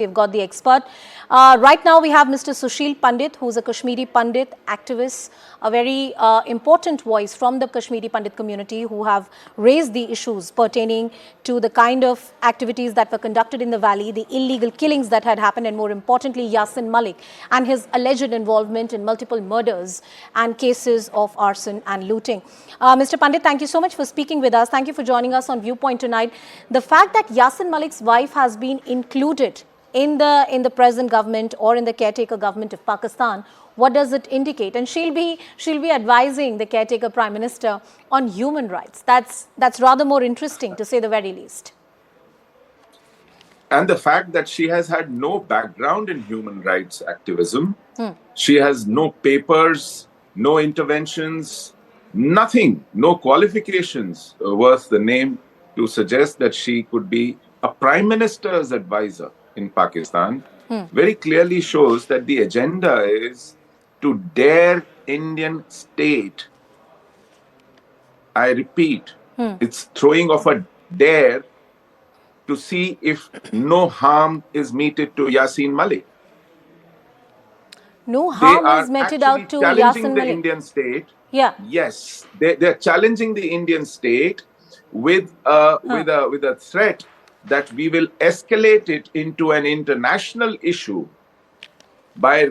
We've got the expert. Right now we have Mr. Sushil Pandit, who's a Kashmiri Pandit activist, a very important voice from the Kashmiri Pandit community who have raised the issues pertaining to the kind of activities that were conducted in the valley, the illegal killings that had happened, and more importantly, Yasin Malik and his alleged involvement in multiple murders and cases of arson and looting. Mr. Pandit, thank you so much for speaking with us. Thank you for joining us on Viewpoint tonight. The fact that Yasin Malik's wife has been included in the present government or in the caretaker government of Pakistan, what does it indicate? And she'll be advising the caretaker Prime Minister on human rights. That's rather more interesting, to say the very least. And the fact that she has had no background in human rights activism, she has no papers, no interventions, nothing, no qualifications worth the name to suggest that she could be a Prime Minister's advisor in Pakistan, very clearly shows that the agenda is to dare Indian state. I repeat, it's throwing of a dare to see if no harm is meted to Yasin Malik. No harm is meted out to Yasin Malik. Challenging the Indian state. Yeah. Yes, they're challenging the Indian state with a threat that we will escalate it into an international issue by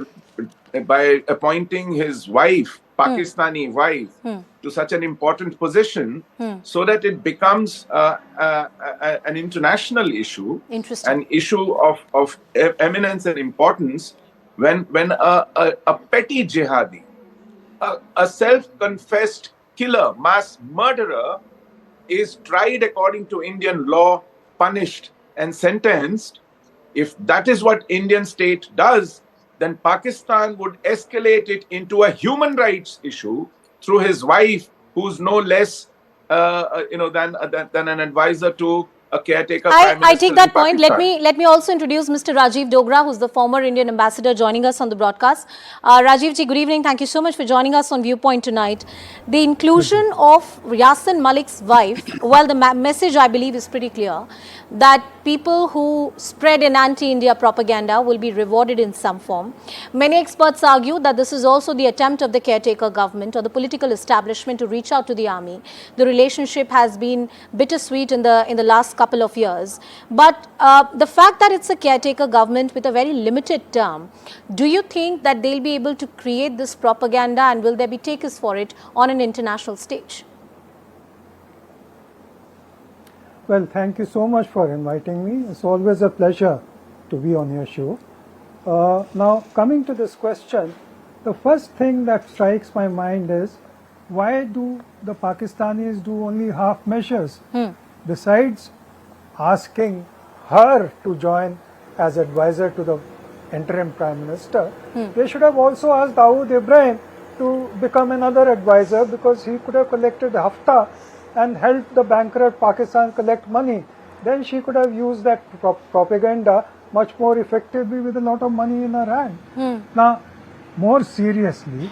appointing his wife, Pakistani wife, to such an important position, so that it becomes an international issue, an issue of eminence and importance, when a petty jihadi, a self-confessed killer, mass murderer, is tried according to Indian law, punished and sentenced. If that is what Indian state does, then Pakistan would escalate it into a human rights issue through his wife, who's no less than an advisor to a caretaker Prime Minister. I take that point. Let me also introduce Mr. Rajiv Dogra, who's the former Indian ambassador, joining us on the broadcast. Rajiv ji, good evening. Thank you so much for joining us on Viewpoint tonight. The inclusion of Yasin Malik's wife, well, the message I believe is pretty clear, that people who spread an anti-India propaganda will be rewarded in some form. Many experts argue that this is also the attempt of the caretaker government or the political establishment to reach out to the army. The relationship has been bittersweet in the last couple of years. But the fact that it's a caretaker government with a very limited term, do you think that they'll be able to create this propaganda, and will there be takers for it on an international stage? Well, thank you so much for inviting me. It's always a pleasure to be on your show. Now, coming to this question, the first thing that strikes my mind is, why do the Pakistanis do only half measures? Besides asking her to join as advisor to the interim Prime Minister, they should have also asked Dawood Ibrahim to become another advisor, because he could have collected hafta and helped the bankrupt Pakistan collect money. Then she could have used that propaganda much more effectively with a lot of money in her hand. Now, more seriously,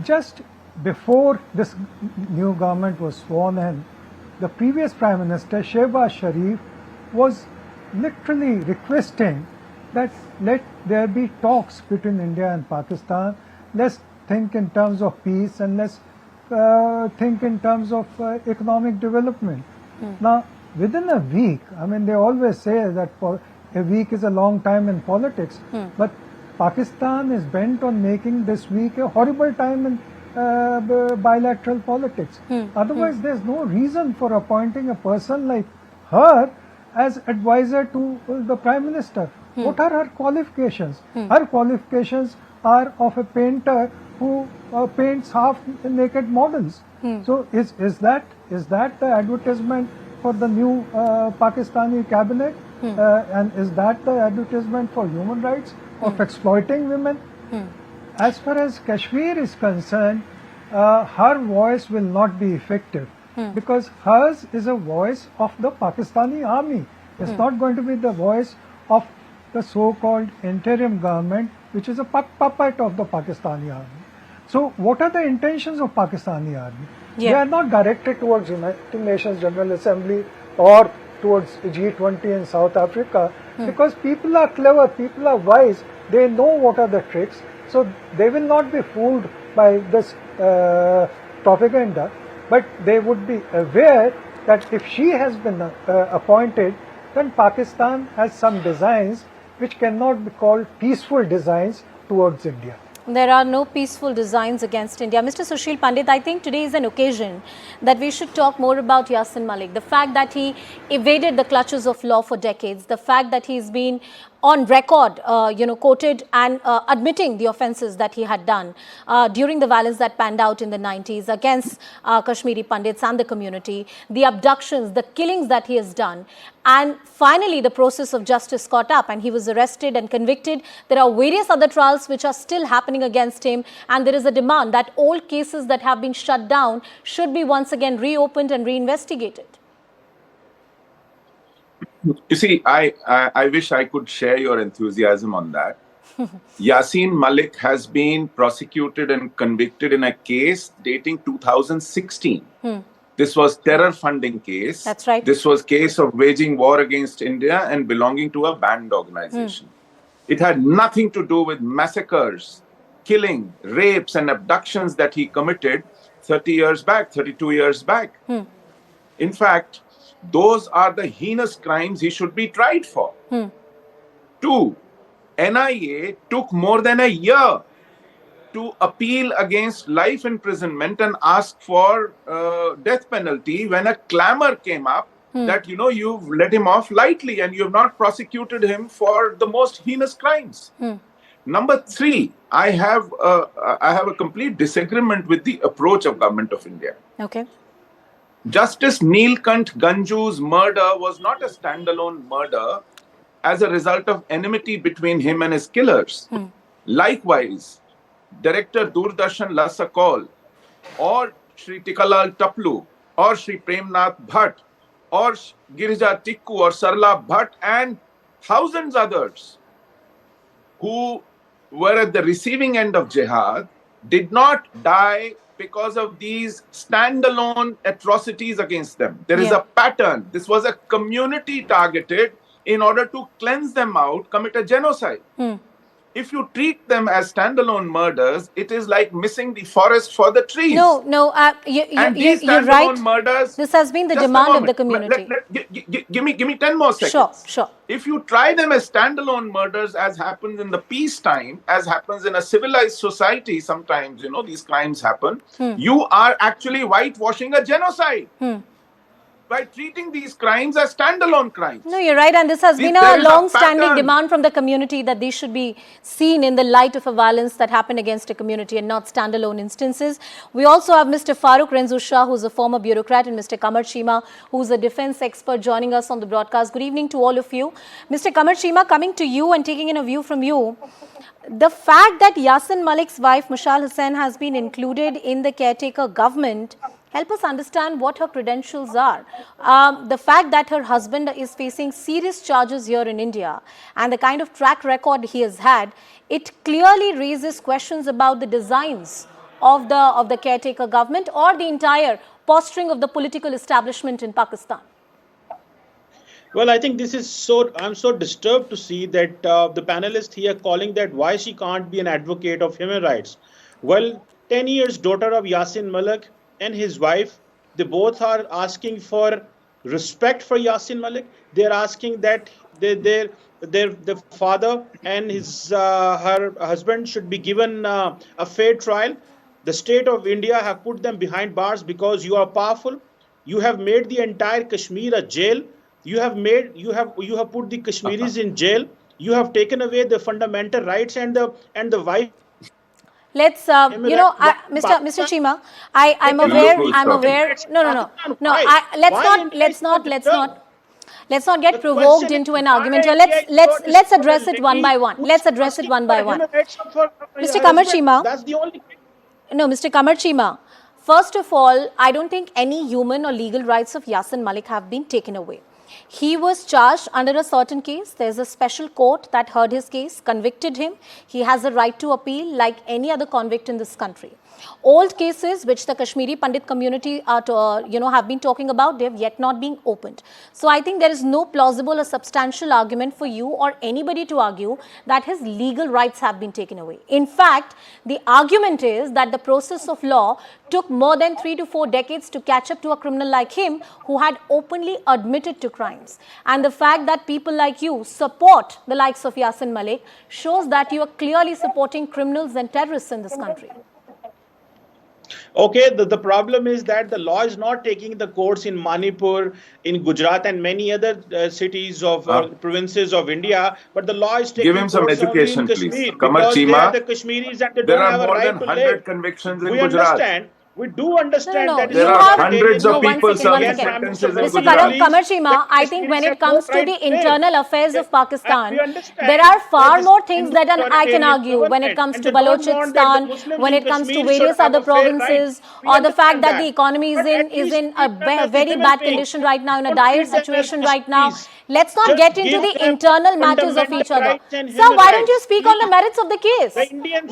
just before this new government was sworn in, the previous Prime Minister, Shahbaz Sharif, was literally requesting that let there be talks between India and Pakistan. Let's think in terms of peace, and let's think in terms of economic development. Now, within a week, I mean, they always say that a week is a long time in politics, but Pakistan is bent on making this week a horrible time in bilateral politics. Otherwise, there's no reason for appointing a person like her as advisor to the Prime Minister. What are her qualifications? Her qualifications are of a painter who paints half-naked models. So is that the advertisement for the new Pakistani cabinet? And is that the advertisement for human rights, of exploiting women? As far as Kashmir is concerned, her voice will not be effective, because hers is a voice of the Pakistani army. It's not going to be the voice of the so-called interim government, which is a puppet of the Pakistani army. So what are the intentions of Pakistani army? They are not directed towards United Nations General Assembly or towards G20 in South Africa. because people are clever, people are wise, they know what are the tricks, so they will not be fooled by this propaganda, but they would be aware that if she has been appointed, then Pakistan has some designs which cannot be called peaceful designs towards India. There are no peaceful designs against India. Mr. Sushil Pandit, I think today is an occasion that we should talk more about Yasin Malik. The fact that he evaded the clutches of law for decades, the fact that he's been on record, quoted and admitting the offences that he had done during the violence that panned out in the 90s against Kashmiri Pandits and the community, the abductions, the killings that he has done. And finally, the process of justice caught up and he was arrested and convicted. There are various other trials which are still happening against him. And there is a demand that all cases that have been shut down should be once again reopened and reinvestigated. You see, I wish I could share your enthusiasm on that. Yasin Malik has been prosecuted and convicted in a case dating 2016. This was terror funding case. That's right. This was case of waging war against India and belonging to a banned organization. It had nothing to do with massacres, killing, rapes and abductions that he committed 30 years back, 32 years back. In fact, those are the heinous crimes he should be tried for. 2, NIA took more than a year to appeal against life imprisonment and ask for death penalty when a clamor came up that, you've let him off lightly and you have not prosecuted him for the most heinous crimes. Number 3, I have a complete disagreement with the approach of Government of India. Okay. Justice Neelkant Ganju's murder was not a standalone murder as a result of enmity between him and his killers. Likewise, Director Doordarshan Lasakol or Shri Tikalal Taplu or Shri Premnath Bhatt or Girija Tikku or Sarla Bhatt and thousands others who were at the receiving end of jihad did not die because of these standalone atrocities against them. There is a pattern. This was a community targeted in order to cleanse them out, commit a genocide. If you treat them as standalone murders, it is like missing the forest for the trees. No, you're right. Murders, this has been the demand of the community. Give me 10 more seconds. Sure. If you try them as standalone murders, as happens in the peacetime, as happens in a civilized society, sometimes, these crimes happen, you are actually whitewashing a genocide. By treating these crimes as standalone crimes. No, you're right. And this has been a long-standing demand from the community that these should be seen in the light of a violence that happened against a community and not standalone instances. We also have Mr. Farooq Renzusha, who's a former bureaucrat, and Mr. Kamar Chima, who's a defense expert, joining us on the broadcast. Good evening to all of you. Mr. Kamar Chima, coming to you and taking in a view from you. The fact that Yasin Malik's wife, Mushal Hussain, has been included in the caretaker government, help us understand what her credentials are. The fact that her husband is facing serious charges here in India and the kind of track record he has had, it clearly raises questions about the designs of the caretaker government or the entire posturing of the political establishment in Pakistan. Well, I think this is I'm so disturbed to see that the panelists here calling that why she can't be an advocate of human rights. Well, 10 years daughter of Yasin Malik and his wife, they both are asking for respect for Yasin Malik. They're asking that the father and her husband should be given a fair trial. The state of India have put them behind bars because you are powerful. You have made the entire Kashmir a jail. You have put the Kashmiris in jail. You have taken away the fundamental rights and the wife. Let's, Mr. Chima, I'm aware. No. Let's not get provoked into an argument here. Let's address it one by one. Mr. Kamar Chima. That's the only. No, Mr. Kamar Chima. First of all, I don't think any human or legal rights of Yasin Malik have been taken away. He was charged under a certain case. There's a special court that heard his case, convicted him. He has a right to appeal like any other convict in this country. Old cases which the Kashmiri Pandit community are, have been talking about, they have yet not been opened. So I think there is no plausible or substantial argument for you or anybody to argue that his legal rights have been taken away. In fact, the argument is that the process of law took more than 3 to 4 decades to catch up to a criminal like him who had openly admitted to crimes. And the fact that people like you support the likes of Yasin Malik shows that you are clearly supporting criminals and terrorists in this country. Okay, the problem is that the law is not taking the courts in Manipur, in Gujarat and many other cities of provinces of India, but the law is taking Give him some courts only education, in Kashmir, please. Kamar because they Chima, are the Kashmiris and they there don't are have a more right than to 100 live. convictions in We Gujarat. understand. We do understand No. that There You are have- hundreds of one people second, one serving second. sentences in Mr. Gujarat. Kamar Chima, I think when it comes to the internal affairs of Pakistan, there are far more things that I can argue when it comes to Balochistan, when it comes to various other provinces, or the fact that the economy is in a very bad condition right now, in a dire situation right now. Let's not get into the internal matters of each other. Sir, why don't you speak on the merits of the case?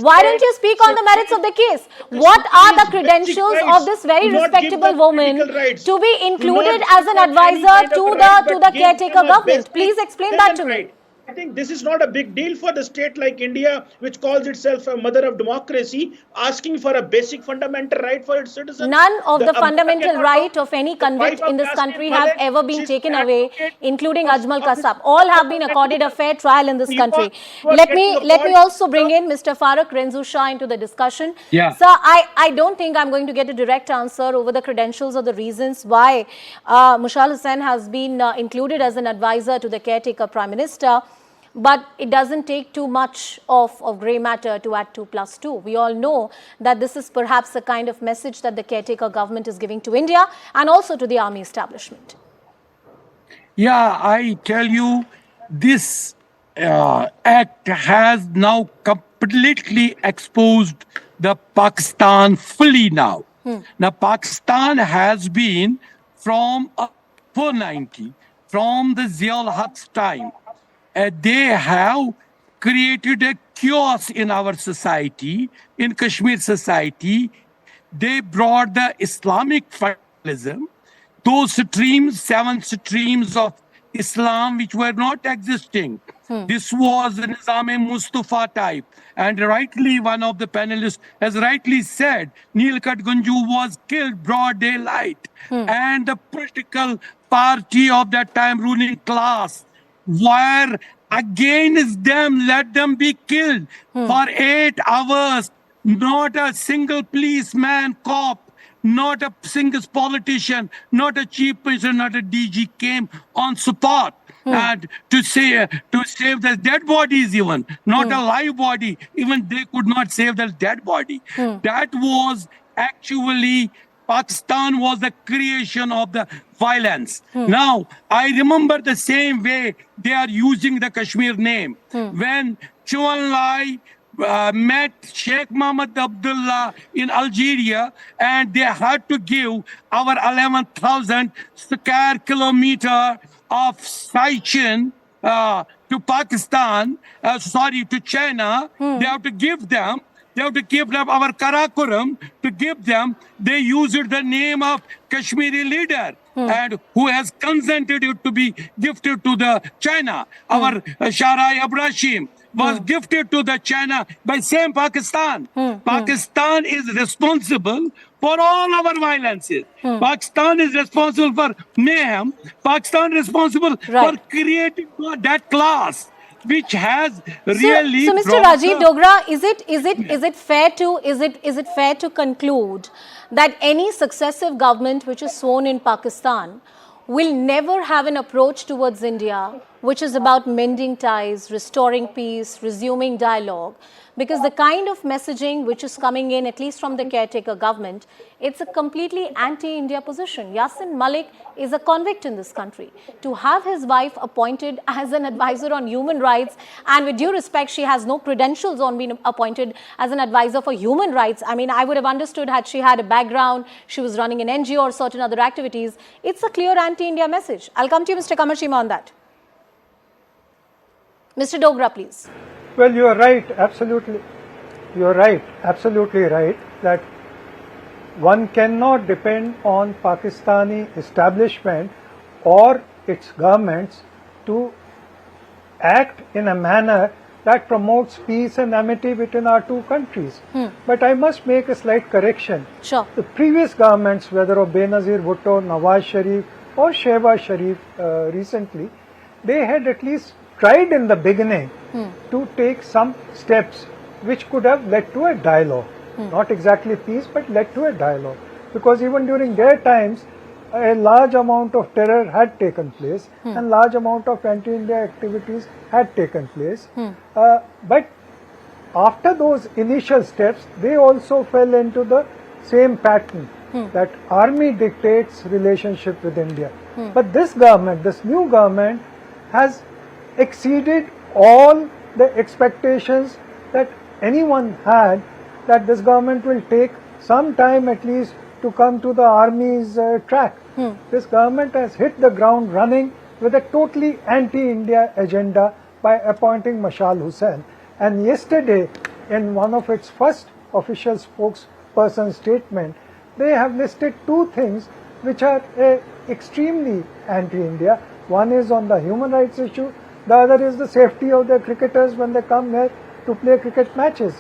Why don't you speak on the merits of the case? What are the credentials of this very respectable woman to be included as an advisor to the caretaker government? Please explain that to me. I think this is not a big deal for the state like India, which calls itself a mother of democracy, asking for a basic fundamental right for its citizens. None of the fundamental right of any convict in this country have ever been taken away, including Ajmal Kasab. All have been accorded a fair trial in this country. Let me also bring in Mr. Farooq Renzu Shah into the discussion. Yeah. Sir, I don't think I'm going to get a direct answer over the credentials or the reasons why Mushal Hussain has been included as an advisor to the caretaker Prime Minister. But it doesn't take too much of grey matter to add 2+2. We all know that this is perhaps a kind of message that the caretaker government is giving to India and also to the army establishment. Yeah, I tell you, this act has now completely exposed the Pakistan fully now. Now, Pakistan has been from 490, from the Ziaul Haq's time. They have created a chaos in our society, in Kashmir society. They brought the Islamic fundamentalism, those streams, 7 streams of Islam which were not existing. This was the Nizam-e-Mustafa type. And rightly, one of the panelists has rightly said, Neelkat Gunju was killed broad daylight. And the political party of that time, ruling class, were against them, let them be killed for 8 hours. Not a single policeman, cop, not a single politician, not a chief minister, not a DG came on spot and to save the dead bodies, even not a live body. Even they could not save the dead body. That was actually Pakistan was the creation of the violence. Now, I remember the same way they are using the Kashmir name. When Chuan Lai met Sheikh Mohammed Abdullah in Algeria, and they had to give our 11,000 square kilometer of Sichuan to Pakistan, to China. They have to give them. They have to give them our Karakoram to give them. They used the name of Kashmiri leader and who has consented it to be gifted to the China. Our Sharai Abrashim was gifted to the China by same Pakistan. Pakistan is responsible for all our violences. Pakistan is responsible for mayhem. Pakistan is responsible for creating that class, which has really. So Mr. Rajiv Dogra, is it fair to conclude that any successive government which is sworn in Pakistan will never have an approach towards India which is about mending ties, restoring peace, resuming dialogue? Because the kind of messaging which is coming in, at least from the caretaker government, it's a completely anti-India position. Yasin Malik is a convict in this country. To have his wife appointed as an advisor on human rights, and with due respect, she has no credentials on being appointed as an advisor for human rights. I mean, I would have understood had she had a background, she was running an NGO or certain other activities. It's a clear anti-India message. I'll come to you, Mr. Kamar Chima, on that. Mr. Dogra, please. Well, you are right, absolutely. You are right, absolutely right. that one cannot depend on Pakistani establishment or its governments to act in a manner that promotes peace and amity between our two countries. But I must make a slight correction. Sure. The previous governments, whether of Benazir Bhutto, Nawaz Sharif or Shehbaz Sharif recently, they had at least tried in the beginning to take some steps which could have led to a dialogue. Not exactly peace, but led to a dialogue. Because even during their times, a large amount of terror had taken place and large amount of anti-India activities had taken place. But after those initial steps, they also fell into the same pattern that army dictates relationship with India. But this government, this new government, has exceeded all the expectations that anyone had, that this government will take some time at least to come to the army's track. This government has hit the ground running with a totally anti-India agenda by appointing Mushal Hussain. And yesterday, in one of its first official spokesperson statement, they have listed two things which are extremely anti-India. One is on the human rights issue, the other is the safety of the cricketers when they come here to play cricket matches.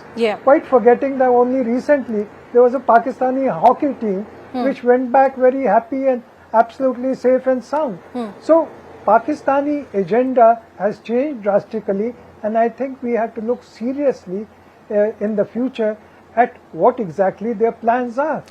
Quite forgetting that only recently there was a Pakistani hockey team which went back very happy and absolutely safe and sound. So Pakistani agenda has changed drastically, and I think we have to look seriously in the future at what exactly their plans are.